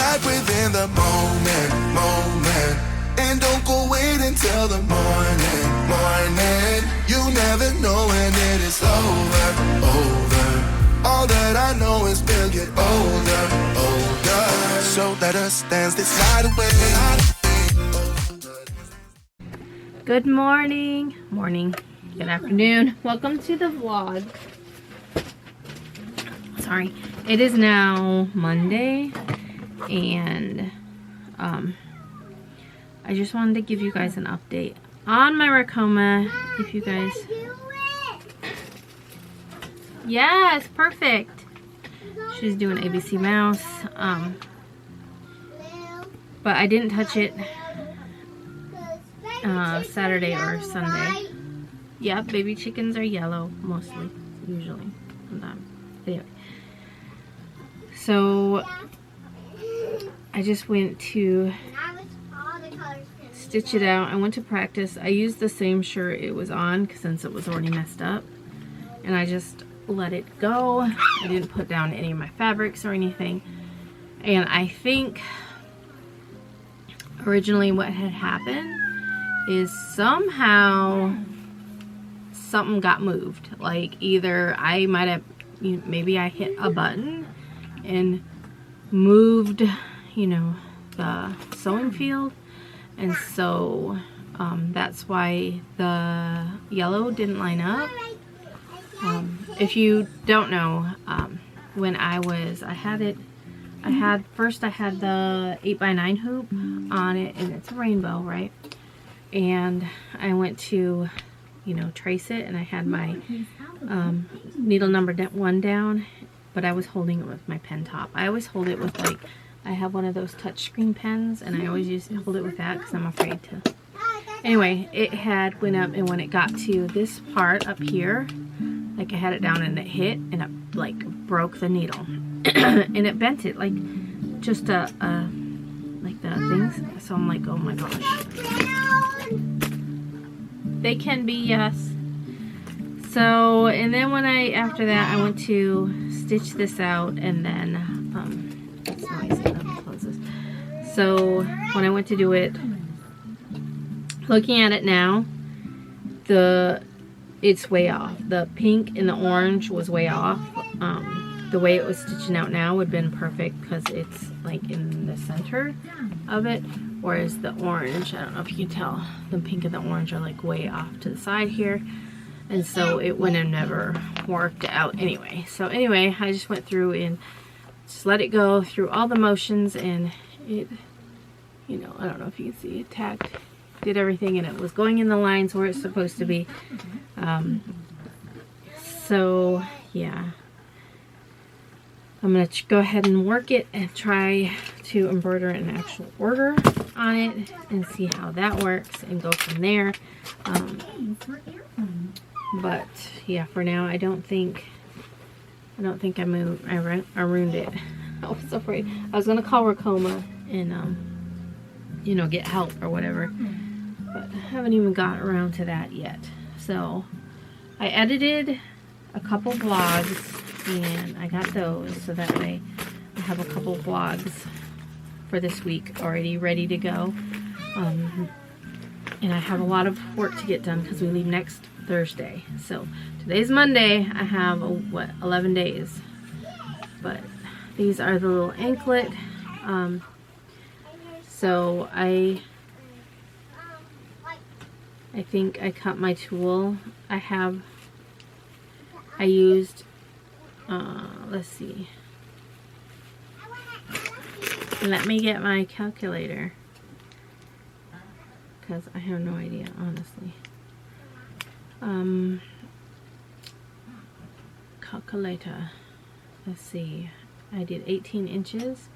right within the moment. And don't go wait until the morning. You never know when it is over. All that I know is we'll get older. So let us dance this night away. Good morning, good afternoon. Welcome to the vlog. Sorry, it is now Monday, and I just wanted to give you guys an update on my Racoma. If you guys, yes, perfect. She's doing ABC Mouse, but I didn't touch it Saturday or Sunday. Yeah, baby chickens are yellow mostly, usually. Anyway, so I just went to stitch it out. I went to practice. I used the same shirt it was on since it was already messed up, and I just let it go. I didn't put down any of my fabrics or anything. And I think originally what had happened is somehow something got moved. Like either I might have, maybe I hit a button and moved, the sewing field, and so that's why the yellow didn't line up. If you don't know, when I had the 8x9 hoop on it, and it's a rainbow, right? And I went to, trace it, and I had my needle number 1 down, but I was holding it with my pen top. I always hold it with, like, I have one of those touchscreen pens, and I always hold it with that because I'm afraid to. Anyway, it had went up, and when it got to this part up here, like I had it down and it hit, and it like broke the needle, and it bent it like just like the things. So I'm like, oh my gosh. They can be, yes. So, and then after that, I went to stitch this out, and then, it's noisy, let me close this. So, when I went to do it, looking at it now, it's way off. The pink and the orange was way off. The way it was stitching out now would have been perfect because it's like in the center of it, whereas the orange, I don't know if you can tell, the pink and the orange are like way off to the side here, and so it would have never worked out anyway. So anyway, I just went through and just let it go through all the motions, and it, I don't know if you can see, it tacked, did everything, and it was going in the lines where it's supposed to be. So yeah, I'm going to go ahead and work it and try to embroider an actual order on it and see how that works and go from there. But yeah, for now, I don't think I ruined it. I was afraid. I was going to call Racoma and, get help or whatever, but I haven't even got around to that yet. So I edited a couple vlogs, and I got those, so that way I have a couple vlogs for this week already ready to go. And I have a lot of work to get done because we leave next Thursday. So today's Monday. I have 11 days. But these are the little anklet. So I think I cut my tool. I used, let's see. Let me get my calculator, because I have no idea, honestly. Calculator. Let's see. I did 18 inches,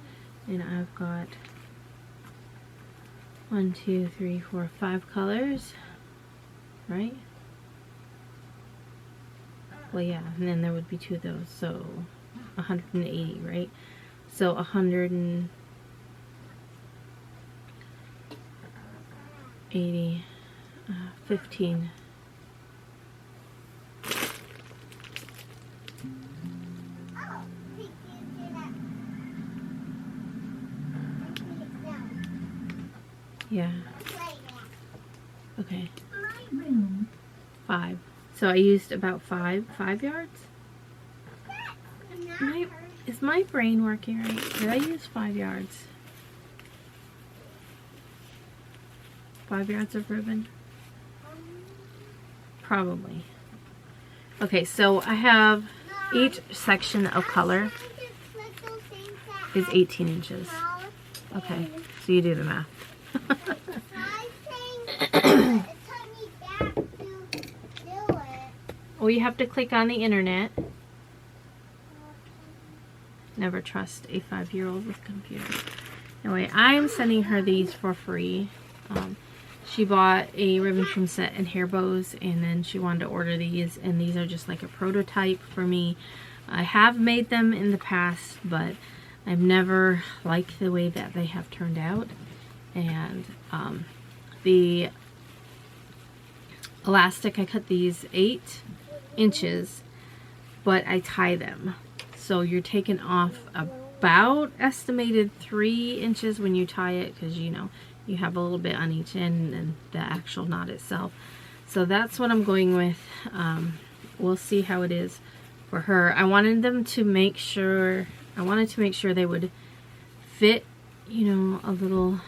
and I've got 1, 2, 3, 4, 5 colors, right? Well, yeah, and then there would be 2 of those, so 180, right? So 180, 15. Yeah. Okay. 5. So I used about 5 yards? Is my brain working right? Did I use 5 yards? 5 yards of ribbon? Probably. Okay, so I have each section of color is 18 inches. Okay, so you do the math. Well, you have to click on the internet. Never trust a 5-year-old with computers. Anyway, I'm sending her these for free. She bought a ribbon trim set and hair bows, and then she wanted to order these, and these are just like a prototype for me. I have made them in the past, but I've never liked the way that they have turned out. And the elastic, I cut these 8 inches, but I tie them. So you're taking off about estimated 3 inches when you tie it, because you know you have a little bit on each end and the actual knot itself. So that's what I'm going with. We'll see how it is for her. I wanted to make sure they would fit, you know, a little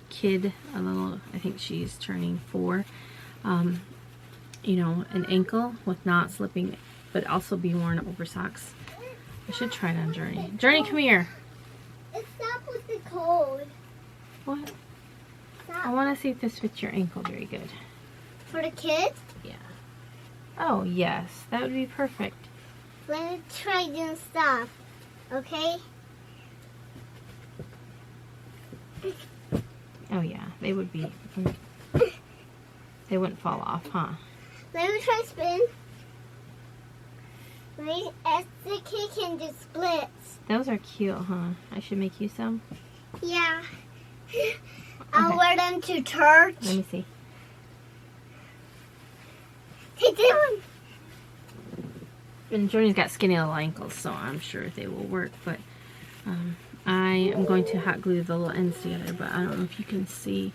kid, I think she's turning 4, you know, an ankle with not slipping, but also be worn over socks. I should try it on Journey. Journey, come here. Stop with the cold. What? I want to see if this fits your ankle very good. For the kids? Yeah. Oh, yes. That would be perfect. Let me try doing stuff. Okay? Oh, yeah. They would be... They wouldn't fall off, huh? Let me try spin. Wait, as the kid can do splits. Those are cute, huh? I should make you some? Yeah. I'll wear them to church. Let me see. Take them. And Journey's got skinny little ankles, so I'm sure they will work. But I am going to hot glue the little ends together. But I don't know if you can see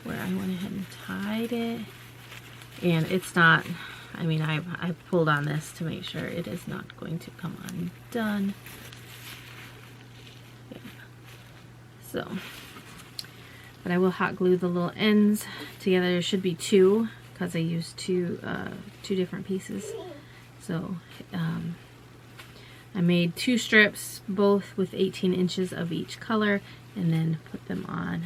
where I went ahead and tied it. And it's not, I mean, I pulled on this to make sure it is not going to come undone. Yeah. So, but I will hot glue the little ends together. There should be 2 because I used two different pieces. So I made 2 strips, both with 18 inches of each color, and then put them on.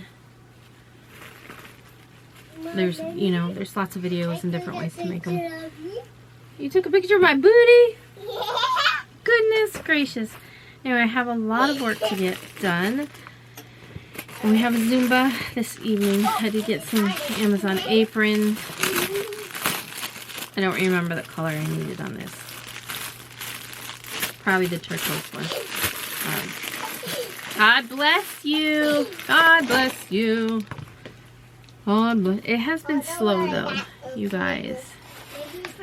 There's, you know, there's lots of videos and different ways to make them. You took a picture of my booty? Yeah. Goodness gracious. Anyway, I have a lot of work to get done. And we have a Zumba this evening. I had to get some Amazon aprons. I don't remember the color I needed on this. Probably the turquoise one. God bless you. God bless you. God bless. It has been slow though, you guys.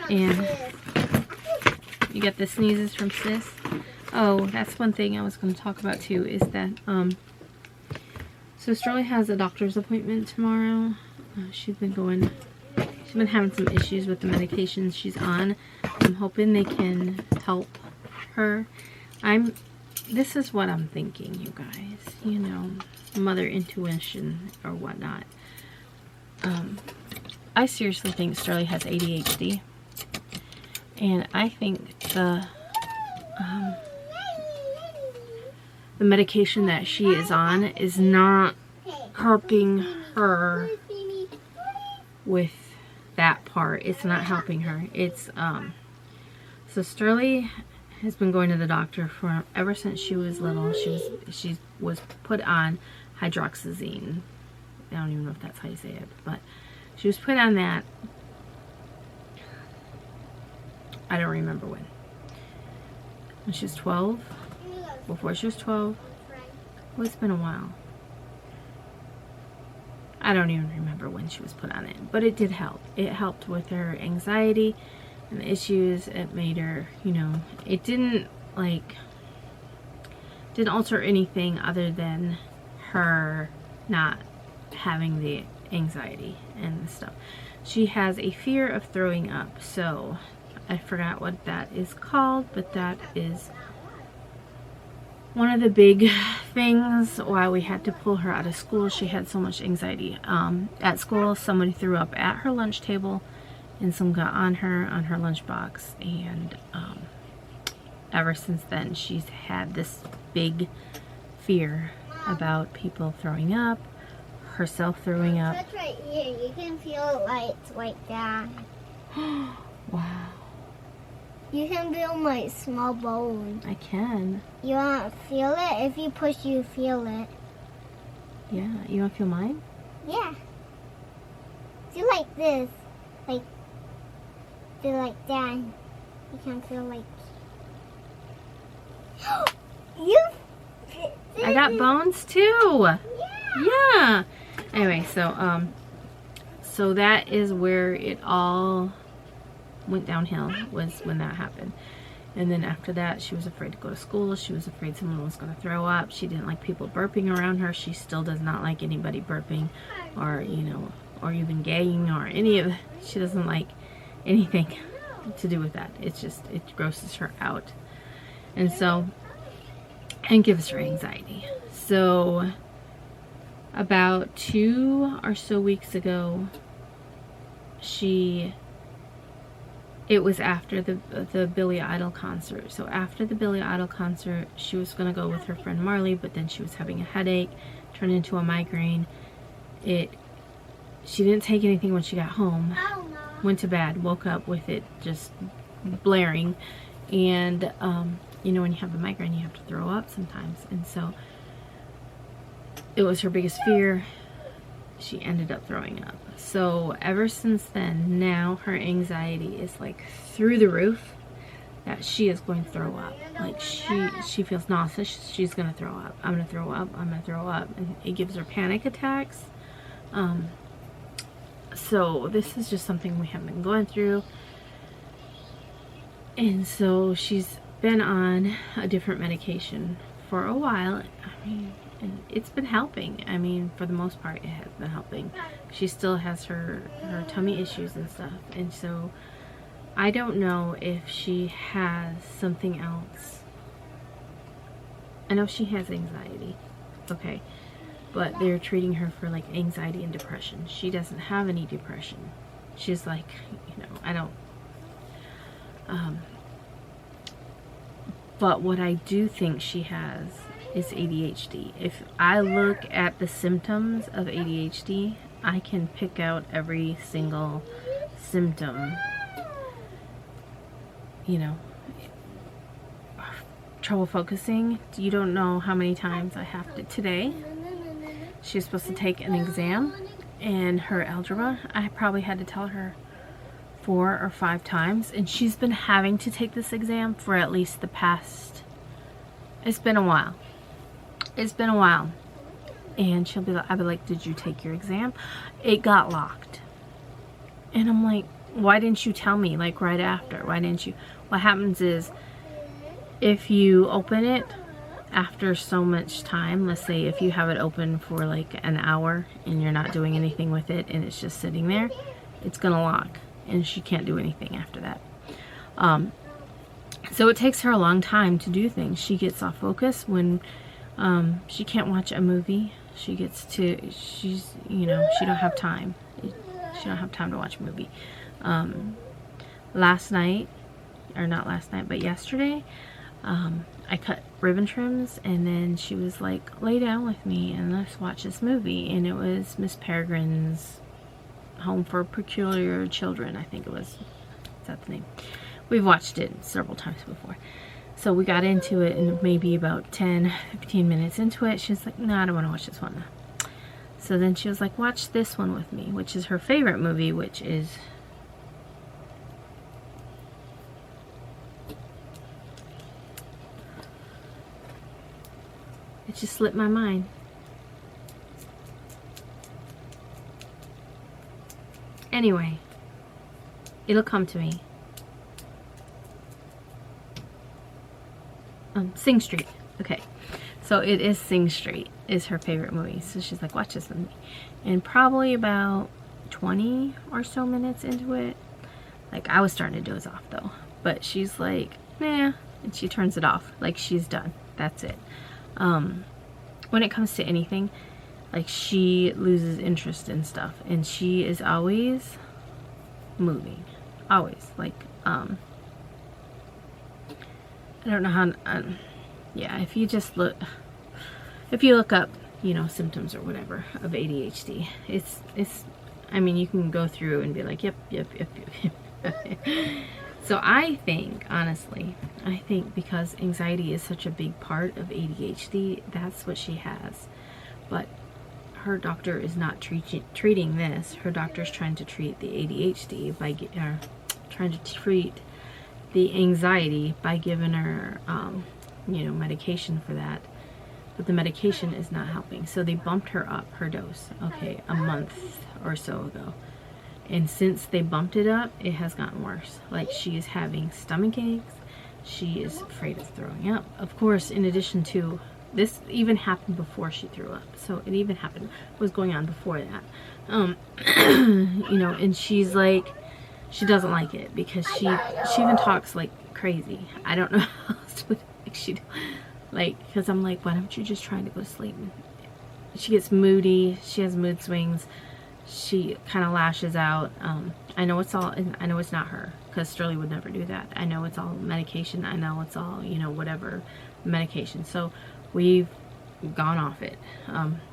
And you get the sneezes from Sis. Oh, that's one thing I was going to talk about too, is that so Sterling has a doctor's appointment tomorrow. She's been having some issues with the medications she's on. I'm hoping they can help her. This is what I'm thinking, you guys. You know, mother intuition or whatnot. I seriously think Sterling has ADHD. And I think the medication that she is on is not helping her with that part. It's not helping her. It's so Sterling has been going to the doctor for ever since she was little. She was put on hydroxyzine. I don't even know if that's how you say it, but she was put on that. I don't remember when she was 12, before she was 12. Well, it's been a while. I don't even remember when she was put on it, but it did help. It helped with her anxiety and the issues. It made her, you know, it didn't alter anything other than her not having the anxiety and stuff. She has a fear of throwing up. So I forgot what that is called, but that is one of the big things why we had to pull her out of school. She had so much anxiety. At school, somebody threw up at her lunch table, and some got on her lunchbox, and ever since then she's had this big fear about people throwing up, herself throwing up. Touch right here. You can feel lights like that. Wow. You can feel my small bone. I can. You want to feel it? If you push, you feel it. Yeah. You want to feel mine? Yeah. Do like this. Like, do like that. You can feel like... You... I got bones too. Yeah. Anyway, so that is where it all went downhill, was when that happened. And then after that, she was afraid to go to school. She was afraid someone was going to throw up. She didn't like people burping around her. She still does not like anybody burping, or, you know, or even gagging, or any of... She doesn't like anything to do with that. It's just, it grosses her out. And so, and gives her anxiety. So about 2 or so weeks ago, it was after the Billy Idol concert. So after the Billy Idol concert, she was going to go with her friend Marley, but then she was having a headache, turned into a migraine. She didn't take anything when she got home, went to bed, woke up with it just blaring. And, you know, when you have a migraine, you have to throw up sometimes. And so it was her biggest fear. She ended up throwing up. So ever since then, now her anxiety is like through the roof, that she is going to throw up. Like she feels nauseous. She's going to throw up. I'm going to throw up. I'm going to throw up. And it gives her panic attacks. So this is just something we have been going through. And so she's been on a different medication for a while. I mean, and it's been helping. I mean, for the most part, it has been helping. She still has her tummy issues and stuff. And so I don't know if she has something else. I know she has anxiety. Okay. But they're treating her for like anxiety and depression. She doesn't have any depression. She's like, you know, I don't... but what I do think she has is ADHD. If I look at the symptoms of ADHD, I can pick out every single symptom. You know, trouble focusing. You don't know how many times I have to... Today, she's supposed to take an exam, and her algebra, I probably had to tell her 4 or 5 times, and she's been having to take this exam for at least the past... It's been a while. It's been a while. And she'll be like, I'll be like, did you take your exam? It got locked. And I'm like, why didn't you tell me, like, right after? Why didn't you? What happens is, if you open it after so much time, let's say if you have it open for like an hour and you're not doing anything with it and it's just sitting there, it's gonna lock, and she can't do anything after that. So it takes her a long time to do things. She gets off focus when she can't watch a movie. She's, you know, she don't have time. She don't have time to watch a movie. Last night, or not last night, but yesterday, I cut ribbon trims, and then she was like, lay down with me and let's watch this movie. And it was Miss Peregrine's Home for Peculiar Children, I think it was. Is that the name? We've watched it several times before. So we got into it, and maybe about 10-15 minutes into it, she's like, no, I don't want to watch this one. So then she was like, watch this one with me, which is her favorite movie, which is... It just slipped my mind. Anyway, it'll come to me. Sing Street. Okay. So it is Sing Street is her favorite movie. So she's like, watch this with me. And probably about 20 or so minutes into it, like I was starting to doze off though, but she's like, nah, and she turns it off. Like she's done. That's it. When it comes to anything, like she loses interest in stuff, and she is always moving. Always. Like, I don't know how, yeah, if you look up, you know, symptoms or whatever of ADHD, it's, I mean, you can go through and be like, yep. So I think, honestly, because anxiety is such a big part of ADHD, that's what she has. But her doctor is not treating this. Her doctor's trying to treat the ADHD by trying to treat the anxiety by giving her, you know, medication for that. But the medication is not helping. So they bumped her up, her dose, okay, a month or so ago. And since they bumped it up, it has gotten worse. Like she is having stomach aches. She is afraid of throwing up. Of course, in addition to this, even happened before she threw up. So it even was going on before that. You know, and she's like, she doesn't like it because she even talks like crazy. I don't know how else to, like, because I'm like, why don't you just try to go to sleep? She gets moody. She has mood swings. She kind of lashes out. I know it's not her, because Sterling would never do that. I know it's all medication. I know it's all, you know, whatever medication. So we've gone off it.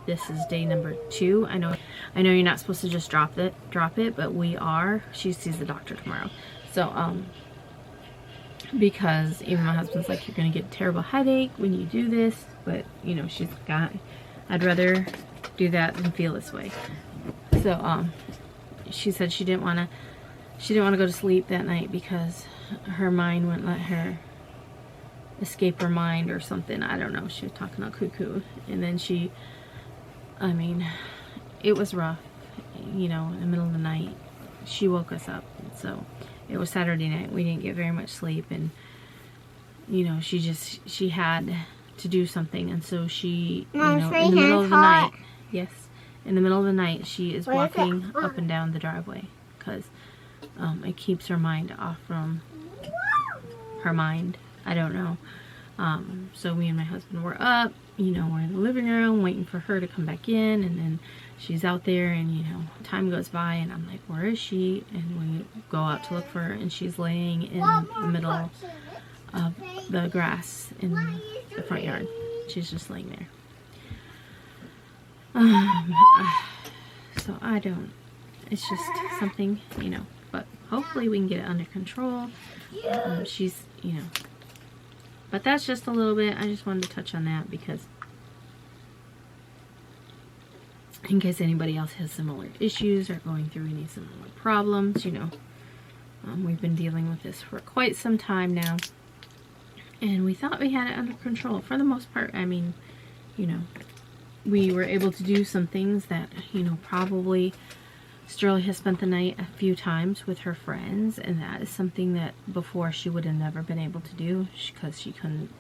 This is day number 2. I know you're not supposed to just drop it, but we are. She sees the doctor tomorrow. So, because even my husband's like, you're going to get a terrible headache when you do this, but you know, she's got, I'd rather do that than feel this way. So, she said she didn't want to go to sleep that night because her mind wouldn't let her escape her mind or something. I don't know. She was talking about cuckoo. And then I mean, it was rough, you know, in the middle of the night. She woke us up. So it was Saturday night. We didn't get very much sleep, and you know, she had to do something, and so she, you know, in the middle of the night, yes, in the middle of the night, she is walking up and down the driveway because it keeps her mind off from her mind. I don't know. So me and my husband were up, you know, we're in the living room waiting for her to come back in, and then she's out there, and you know, time goes by, and I'm like, where is she? And we go out to look for her, and she's laying in the middle of the grass in the front yard. She's just laying there. So I don't, it's just something, you know, but hopefully we can get it under control. She's, you know, but that's just a little bit. I just wanted to touch on that because in case anybody else has similar issues or going through any similar problems, you know, we've been dealing with this for quite some time now, and we thought we had it under control for the most part. I mean, you know, we were able to do some things that, you know, probably Sterling has spent the night a few times with her friends, and that is something that before she would have never been able to do because she couldn't.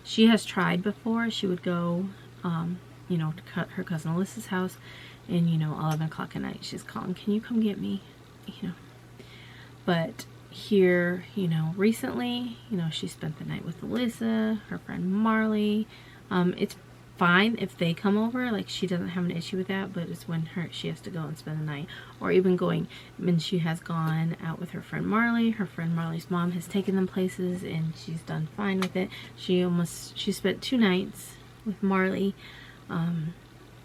She has tried before. She would go, you know, to her cousin Alyssa's house, and you know, 11 o'clock at night she's calling, can you come get me? You know, but here, you know, recently, you know, she spent the night with Alyssa, her friend Marley. It's fine if they come over, like she doesn't have an issue with that, but it's when she has to go and spend the night, or even going when she has gone out with her friend Marley. Her friend Marley's mom has taken them places, and she's done fine with it. She spent 2 nights with Marley.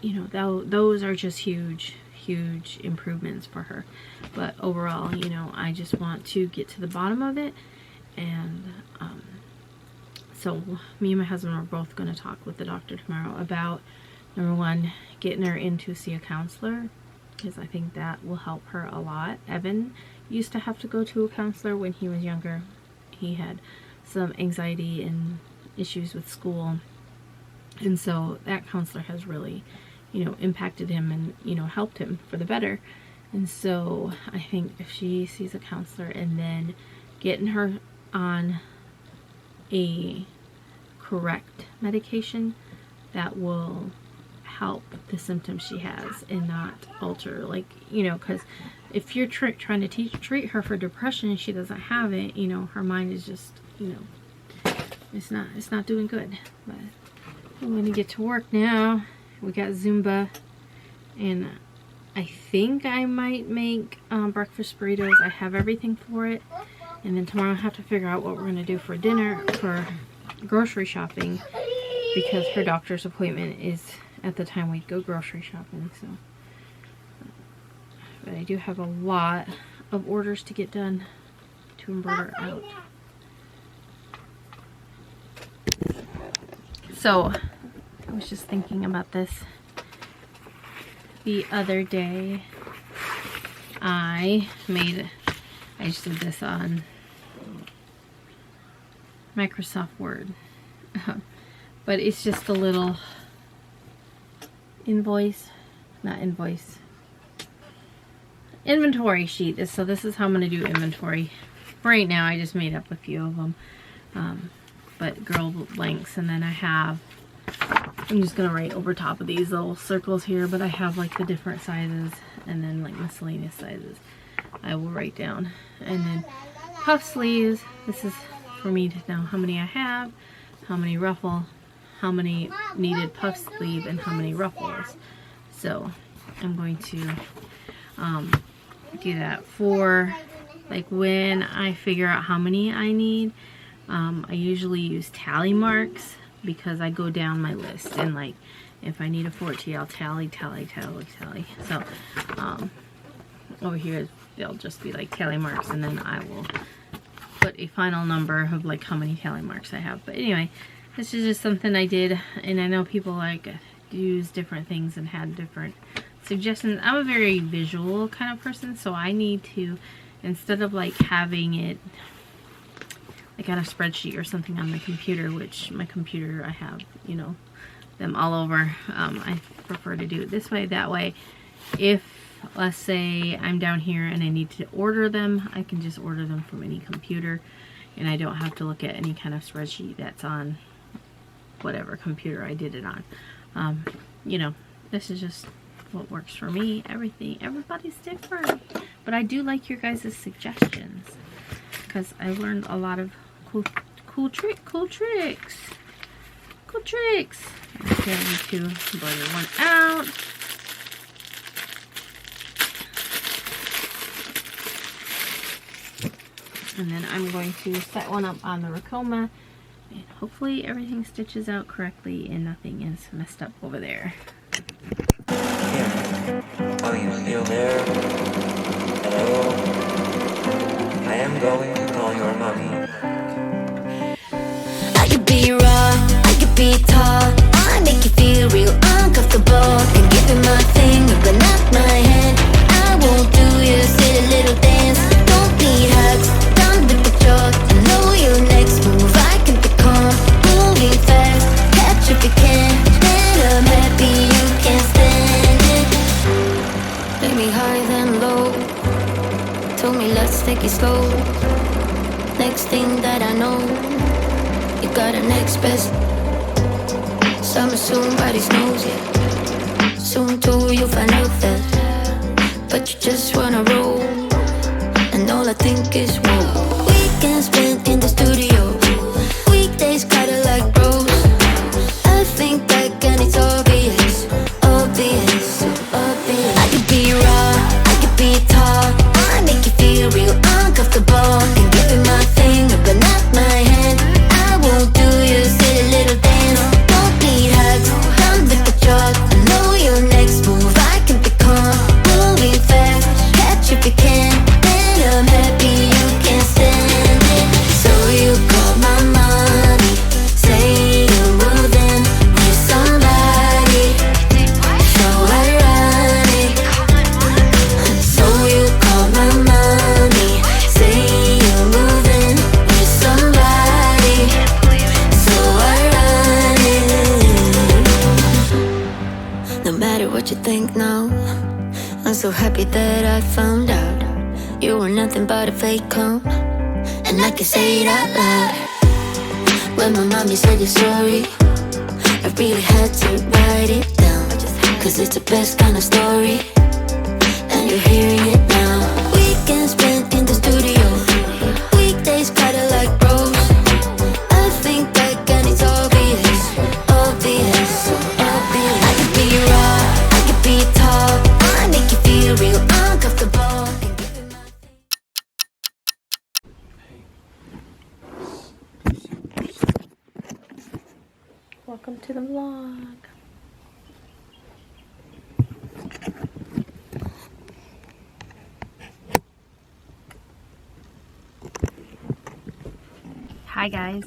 You know, those are just huge improvements for her. But overall, you know, I just want to get to the bottom of it, and so me and my husband are both going to talk with the doctor tomorrow about, number 1, getting her in to see a counselor, because I think that will help her a lot. Evan used to have to go to a counselor when he was younger. He had some anxiety and issues with school, and so that counselor has really, you know, impacted him and, you know, helped him for the better. And so I think if she sees a counselor and then getting her on a correct medication that will help the symptoms she has and not alter, like, you know, because if you're trying to treat her for depression and she doesn't have it, you know, her mind is just, you know, it's not doing good. But I'm going to get to work now. We got Zumba, and I think I might make breakfast burritos. I have everything for it, and then tomorrow I have to figure out what we're going to do for dinner, for grocery shopping, because her doctor's appointment is at the time we go grocery shopping. So, but I do have a lot of orders to get done to embroider out. So I was just thinking about this the other day. I just did this on Microsoft Word, but it's just a little inventory sheet. So this is how I'm going to do inventory. Right now I just made up a few of them, but girl lengths, and then I'm just going to write over top of these little circles here, but I have like the different sizes, and then like miscellaneous sizes I will write down. And then puff sleeves, this is for me to know how many I have, how many ruffle, how many needed puff sleeve, and how many ruffles. So I'm going to do that for like when I figure out how many I need. I usually use tally marks because I go down my list, and like if I need a 14, I'll tally. So over here they'll just be like tally marks, and then I will put a final number of like how many tally marks I have. But anyway, this is just something I did, and I know people like use different things and had different suggestions. I'm a very visual kind of person, so I need to, instead of like having it like on a spreadsheet or something on my computer, which my computer I have, you know, them all over, I prefer to do it this way. That way, if let's say I'm down here and I need to order them, I can just order them from any computer, and I don't have to look at any kind of spreadsheet that's on whatever computer I did it on. You know, this is just what works for me. Everybody's different, but I do like your guys' suggestions because I learned a lot of cool tricks. Okay, I need to embroider one out. And then I'm going to set one up on the Racoma, and hopefully everything stitches out correctly and nothing is messed up over there. Kim, are you still there? Hello? I am going to call your mommy. I could be raw, I could be tall, I make you feel real uncomfortable. Can give you my finger but not my hand. I won't do your silly little dance. Don't need hugs, done with the joke. I know your next move, I can be calm. Moving fast, catch if you can. And I'm happy you can stand it. Make me high then low. Told me let's take it slow. Next thing that I know, you got a next best. Summer soon, body snows it. Soon too you'll find out that, but you just wanna roll, and all I think is whoa. Weekends spent in the studio, weekdays kinda like bros. I think back and it's obvious. I could be raw, I could be tall, I make you feel real uncomfortable. Can give you my finger but not my hand. I won't do your silly little dance. Don't need hugs, done with the joke. I know your next move, I can be calm. Moving fast, catch if you can. And I'm happy you can stand it. So you call my mommy, say you moved in with somebody. So ironic. So you call my mommy, say you moved in with somebody. So ironic. No matter what you think now, I'm so happy that I found out you were nothing but a fake clone, and I can say it out loud. When my mommy said you're sorry, I really had to write it down, 'cause it's the best kind of story, and you're hearing it now. Weekends spent in the studio, weekdays party like bros. I think back and it's obvious, obvious, obvious. I could be raw, I could be tall, I make you feel real uncomfortable. And give it my thing. Welcome to the vlog. Hi guys.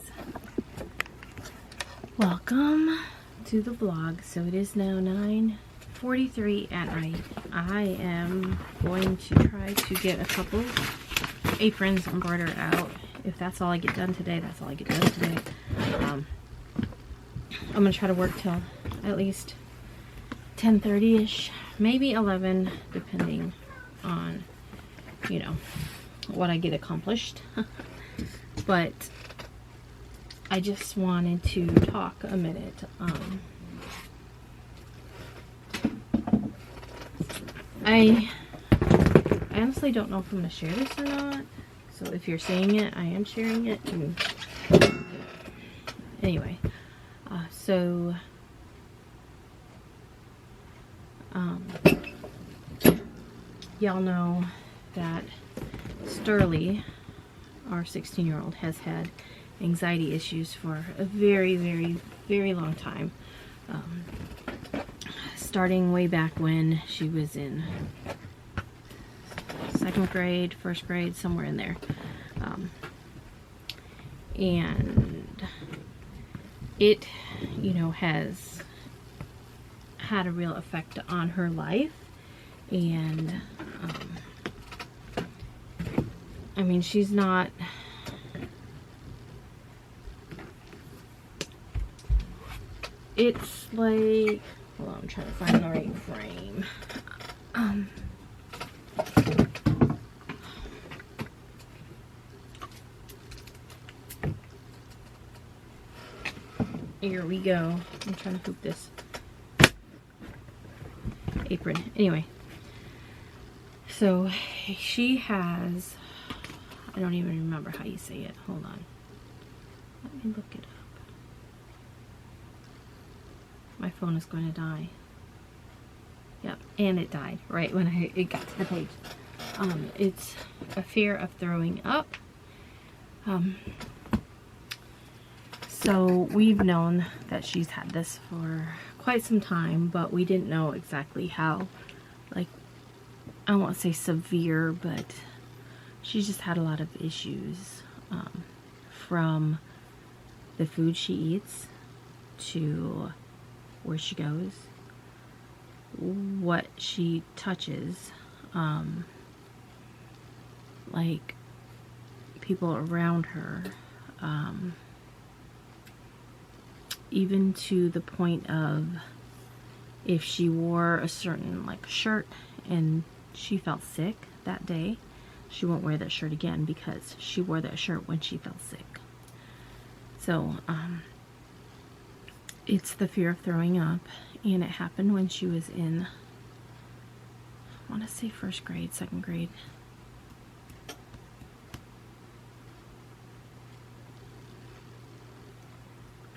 Welcome to the vlog. So it is now 9:43 at night. I am going to try to get a couple aprons embroidered out. If that's all I get done today, that's all I get done today. I'm gonna try to work till at least 10:30ish, maybe 11, depending on, you know, what I get accomplished. But I just wanted to talk a minute. I honestly don't know if I'm gonna share this or not. So if you're seeing it, I am sharing it. And anyway. So, y'all know that Sterling, our 16-year-old, has had anxiety issues for a very, very, very long time. Starting way back when she was in 2nd grade, 1st grade, somewhere in there. And it, you know, has had a real effect on her life. And I mean, she's not, it's like, well, I'm trying to find the right frame. Here we go. I'm trying to hoop this apron. Anyway, so she has, I don't even remember how you say it. Hold on. Let me look it up. My phone is going to die. Yep, and it died right when it got to the page. It's a fear of throwing up. So we've known that she's had this for quite some time, but we didn't know exactly how, like, I won't say severe, but she's just had a lot of issues, from the food she eats to where she goes, what she touches, like people around her, even to the point of if she wore a certain like shirt and she felt sick that day, she won't wear that shirt again because she wore that shirt when she felt sick. So it's the fear of throwing up, and it happened when she was in, I want to say 1st grade, 2nd grade.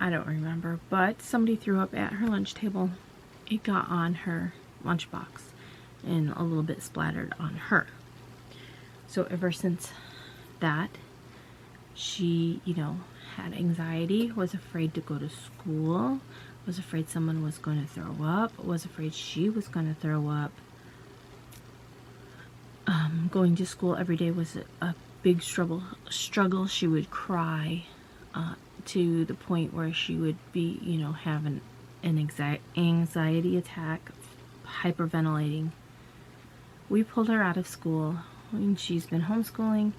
I don't remember, but somebody threw up at her lunch table. It got on her lunchbox and a little bit splattered on her. So ever since that, she, you know, had anxiety, was afraid to go to school, was afraid someone was going to throw up, was afraid she was going to throw up. Going to school every day was a big struggle. She would cry to the point where she would be, you know, having an anxiety attack, hyperventilating. We pulled her out of school, and she's been homeschooling,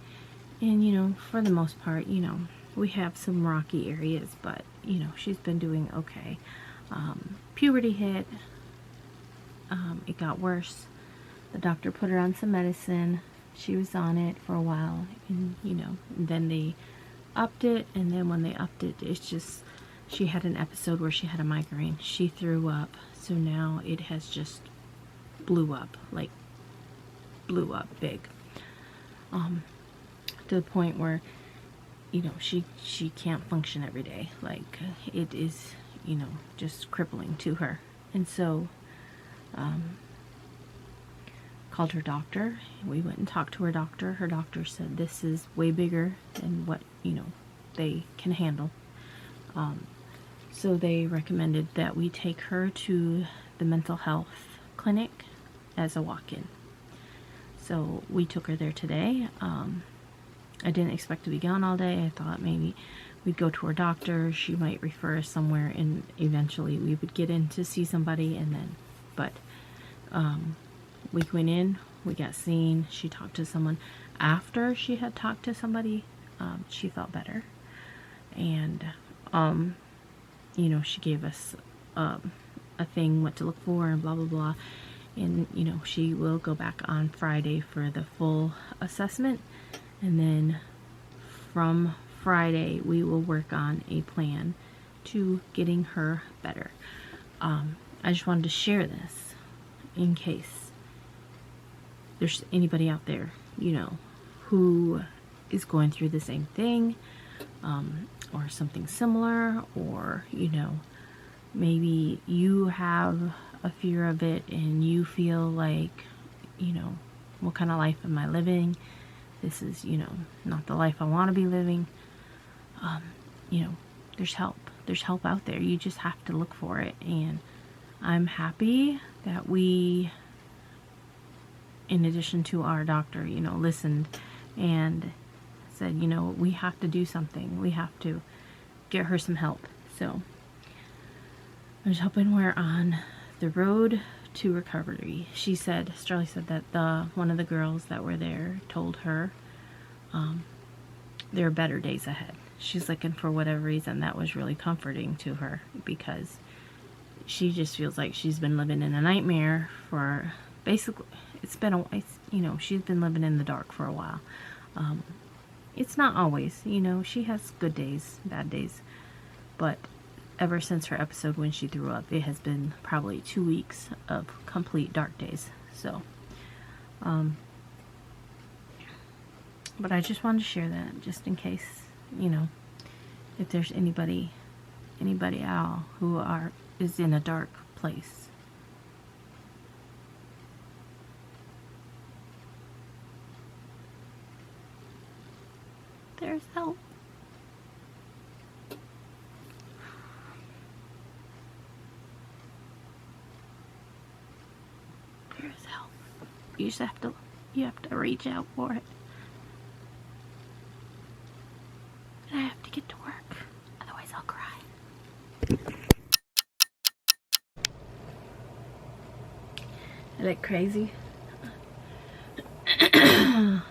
and, you know, for the most part, you know, we have some rocky areas, but, you know, she's been doing okay. Puberty hit, it got worse. The doctor put her on some medicine. She was on it for a while, and, you know, and then they upped it, and then when they upped it, it's just, she had an episode where she had a migraine. She threw up, so now it has just blew up, like blew up big, to the point where, you know, she can't function every day. Like, it is, you know, just crippling to her. And so called her doctor. We went and talked to her doctor. Her doctor said this is way bigger than what, you know, they can handle. So they recommended that we take her to the mental health clinic as a walk-in. So we took her there today. I didn't expect to be gone all day. I thought maybe we'd go to her doctor, she might refer us somewhere, and eventually we would get in to see somebody. And then, but we went in, we got seen, she talked to someone. After she had talked to somebody, she felt better. And you know, she gave us a thing what to look for and blah blah blah. And you know, she will go back on Friday for the full assessment, and then from Friday we will work on a plan to getting her better. I just wanted to share this in case there's anybody out there, you know, who is going through the same thing, or something similar, or, you know, maybe you have a fear of it and you feel like, you know, what kind of life am I living? This is, you know, not the life I want to be living. You know, there's help. There's help out there. You just have to look for it. And I'm happy that we, in addition to our doctor, you know, listened and said, you know, we have to do something. We have to get her some help. So I'm just hoping we're on the road to recovery. She said, Sterling said that one of the girls that were there told her there are better days ahead. She's like, and for whatever reason, that was really comforting to her, because she just feels like she's been living in a nightmare for basically, you know, she's been living in the dark for a while. It's not always, you know, she has good days, bad days, but ever since her episode when she threw up, it has been probably 2 weeks of complete dark days. So, but I just wanted to share that just in case, you know, if there's anybody out who is in a dark place. There's help. There's help. You just have to reach out for it. And I have to get to work, otherwise I'll cry. I look crazy. It's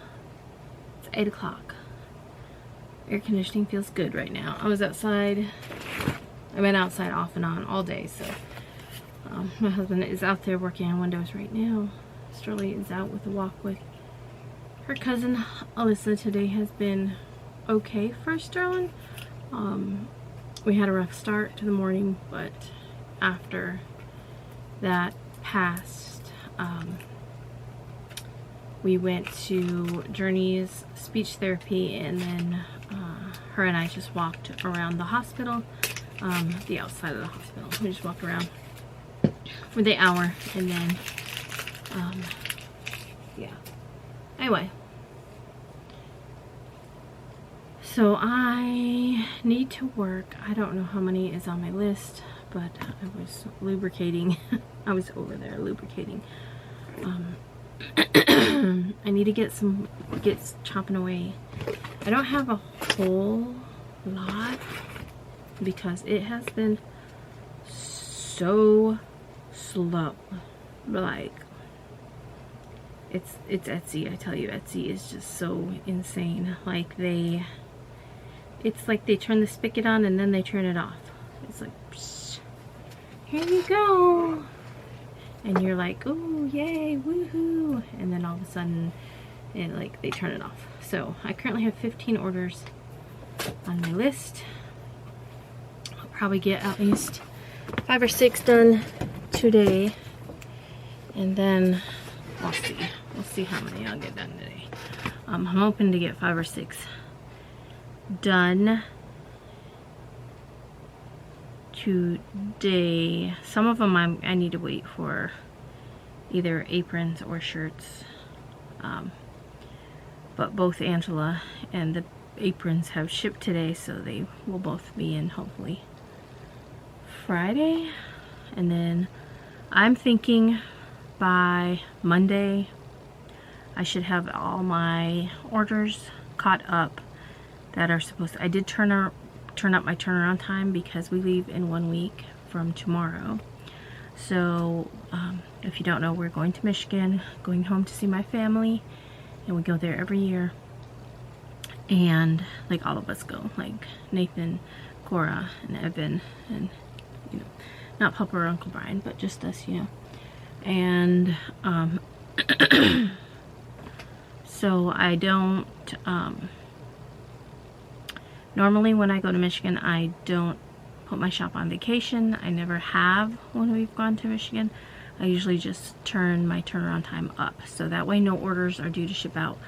8 o'clock. Air conditioning feels good right now. I was outside. I've been outside off and on all day, so my husband is out there working on windows right now. Sterling is out with a walk with her cousin Alyssa. Today has been okay for Sterling. We had a rough start to the morning, but after that passed, we went to Journey's speech therapy, and then her and I just walked around the hospital, the outside of the hospital. We just walked around for the hour, and then yeah, anyway, so I need to work. I don't know how many is on my list, but I was lubricating. I was over there lubricating. I need to get chopping away. I don't have a whole lot because it has been so slow. Like, it's Etsy. I tell you, Etsy is just so insane. Like, it's like they turn the spigot on and then they turn it off. It's like, psh, here you go. And you're like, oh, yay, woohoo. And then all of a sudden, they turn it off. So I currently have 15 orders. on my list. I'll probably get at least 5 or 6 done today, and then we'll see. We'll see how many I'll get done today. I'm hoping to get 5 or 6 done today. Some of them I need to wait for either aprons or shirts, but both Angela and the aprons have shipped today, so they will both be in hopefully Friday. And then I'm thinking by Monday I should have all my orders caught up that are supposed to. I did turn up my turnaround time because we leave in 1 week from tomorrow. So if you don't know, we're going to Michigan, going home to see my family, and we go there every year. And like all of us go, like Nathan, Cora, and Evan, and you know, not Papa or Uncle Brian, but just us, you know. And so I don't normally when I go to Michigan, I don't put my shop on vacation. I never have when we've gone to Michigan. I usually just turn my turnaround time up, so that way no orders are due to ship out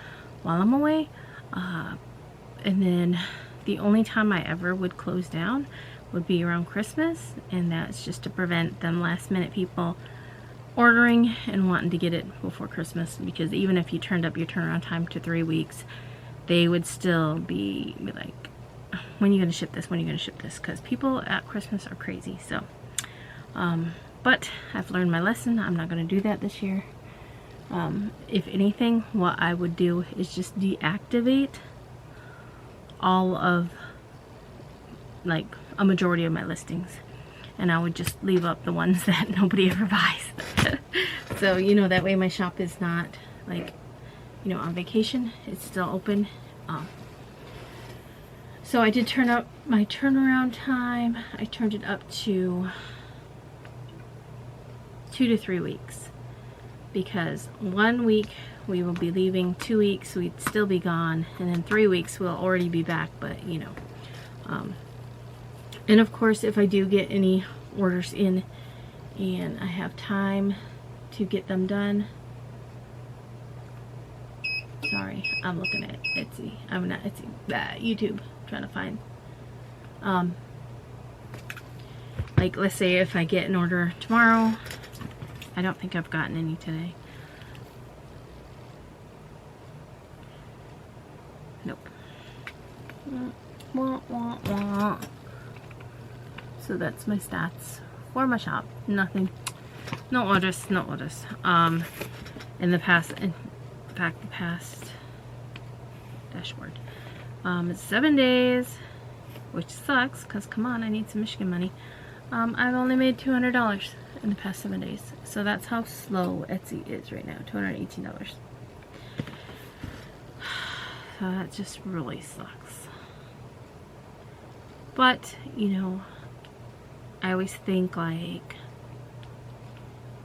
while I'm away. And then the only time I ever would close down would be around Christmas, and that's just to prevent them last minute people ordering and wanting to get it before Christmas, because even if you turned up your turnaround time to 3 weeks, they would still be like, when are you going to ship this? When are you going to ship this? Because people at Christmas are crazy. So but I've learned my lesson. I'm not going to do that this year. If anything, what I would do is just deactivate all of, like, a majority of my listings, and I would just leave up the ones that nobody ever buys. So, you know, that way my shop is not, like, you know, on vacation. It's still open. So I did turn up my turnaround time. I turned it up to 2 to 3 weeks, because 1 week we will be leaving, 2 weeks we'd still be gone, and then 3 weeks we'll already be back. But you know, and of course, if I do get any orders in and I have time to get them done, sorry, I'm looking at Etsy. I'm not Etsy, YouTube, trying to find like, let's say if I get an order tomorrow, I don't think I've gotten any today. Nope. Wah, wah, wah. So that's my stats for my shop. Nothing. No orders. No orders. In the past, in fact, the past dashboard. It's 7 days, which sucks, because come on, I need some Michigan money. I've only made $200 in the past 7 days. So that's how slow Etsy is right now. $218. So that just really sucks. But, you know, I always think, like,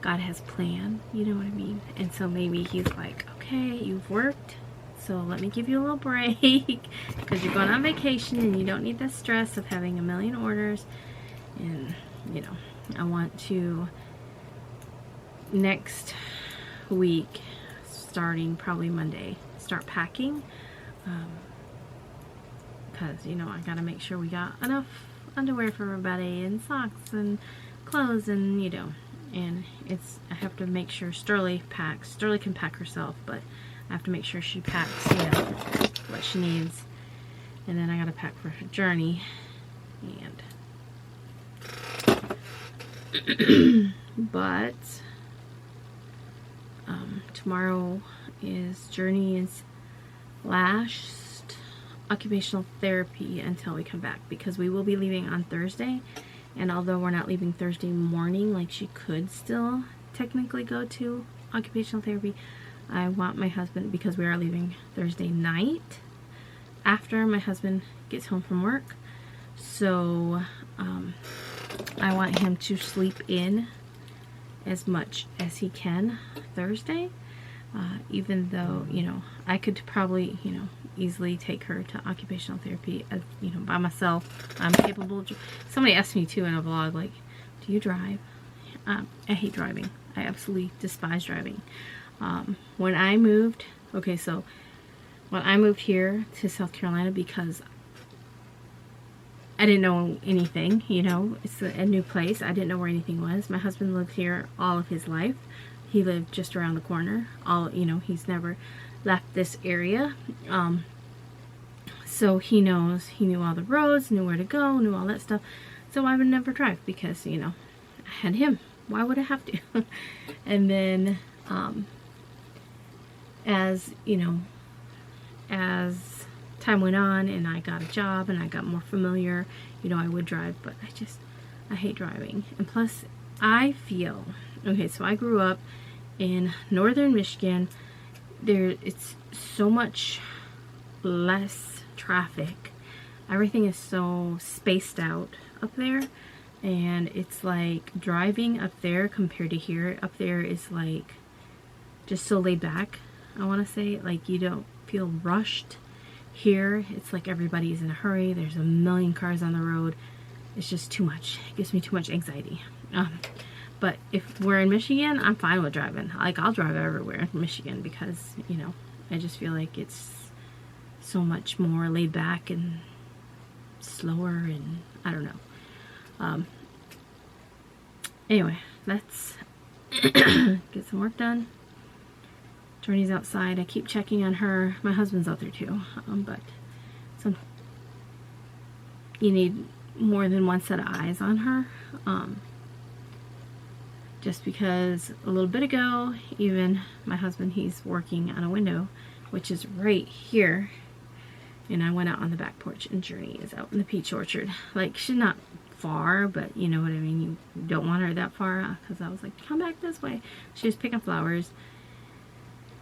God has a plan, you know what I mean? And so maybe he's like, okay, you've worked, so let me give you a little break, because you're going on vacation and you don't need the stress of having a million orders. And, you know, I want to, next week, starting probably Monday, start packing, because, you know, I gotta make sure we got enough underwear for everybody, and socks and clothes, and, you know, and I have to make sure Sterling packs. Sterling can pack herself, but I have to make sure she packs, you know, what she needs. And then I gotta pack for her journey. And but tomorrow is Journey's last occupational therapy until we come back, because we will be leaving on Thursday. And although we're not leaving Thursday morning, like, she could still technically go to occupational therapy, I want my husband, because we are leaving Thursday night after my husband gets home from work, so I want him to sleep in as much as he can Thursday, even though, you know, I could probably, you know, easily take her to occupational therapy, you know, by myself. I'm capable of. Somebody asked me too in a vlog, like, do you drive? I hate driving. I absolutely despise driving. When I moved, okay, so when I moved here to South Carolina, because I didn't know anything, you know, it's a new place. I didn't know where anything was. My husband lived here all of his life. He lived just around the corner. You know, he's never left this area. So he knew all the roads, knew where to go, knew all that stuff. So I would never drive because, you know, I had him. Why would I have to? And then, as, you know, as time went on and I got a job and I got more familiar, you know, I would drive, but I hate driving. And plus, I feel, okay, so I grew up in northern Michigan. It's so much less traffic. Everything is so spaced out up there, and it's like driving up there compared to here. Up there is like just so laid back, I want to say. Like, you don't feel rushed. Here it's like everybody's in a hurry. There's a million cars on the road. It's just too much. It gives me too much anxiety. But if we're in Michigan, I'm fine with driving. Like, I'll drive everywhere in Michigan because, you know, I just feel like it's so much more laid back and slower, and I don't know. Anyway, let's get some work done. Journey's outside. I keep checking on her. My husband's out there too. But you need more than one set of eyes on her. Just because a little bit ago, even my husband, he's working on a window, which is right here. And I went out on the back porch, and Journey is out in the peach orchard. Like, she's not far, but you know what I mean. You don't want her that far, because I was like, come back this way. She was picking flowers.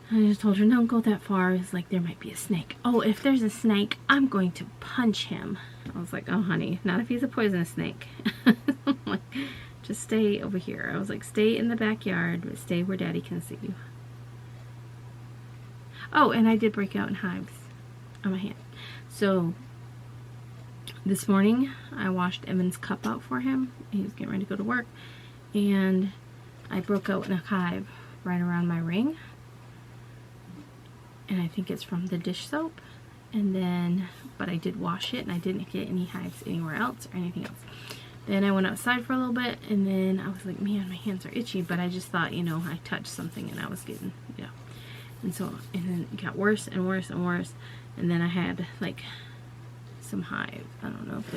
I just told her, don't go that far. It's like, there might be a snake. Oh, if there's a snake, I'm going to punch him. I was like, oh honey, not if he's a poisonous snake. I'm like, just stay over here. I was like, stay in the backyard, but stay where Daddy can see you. Oh, and I did break out in hives on my hand. So this morning I washed Evan's cup out for him. He was getting ready to go to work, and I broke out in a hive right around my ring, and I think it's from the dish soap. And then, but I did wash it, and I didn't get any hives anywhere else or anything else. Then I went outside for a little bit, and then I was like, man, my hands are itchy, but I just thought, you know, I touched something and I was getting, you know. And so, and then it got worse and worse and worse. And then I had like some hives. I don't know if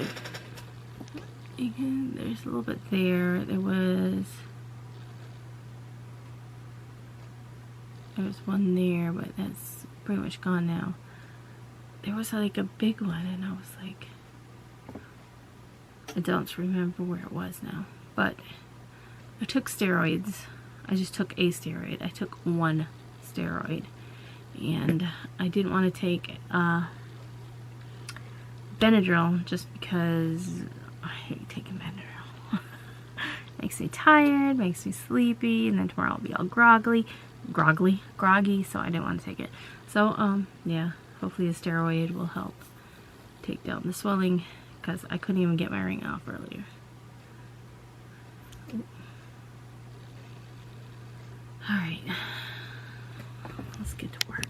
there's a little bit there. There was one there, but that's pretty much gone now. There was like a big one, and I was like, I don't remember where it was now. But I took steroids. I just took a steroid. I took one steroid, and I didn't want to take Benadryl just because I hate taking Benadryl. Makes me tired, makes me sleepy, and then tomorrow I'll be all groggy, so I didn't want to take it. So yeah, hopefully the steroid will help take down the swelling, because I couldn't even get my ring off earlier. Alright, let's get to work.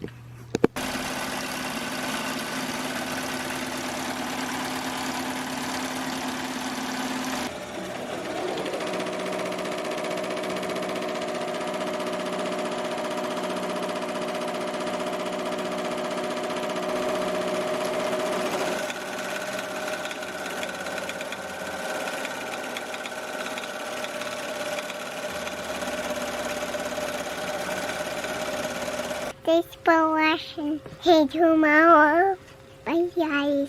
Thanks for watching. Hey, tomorrow. Bye, guys.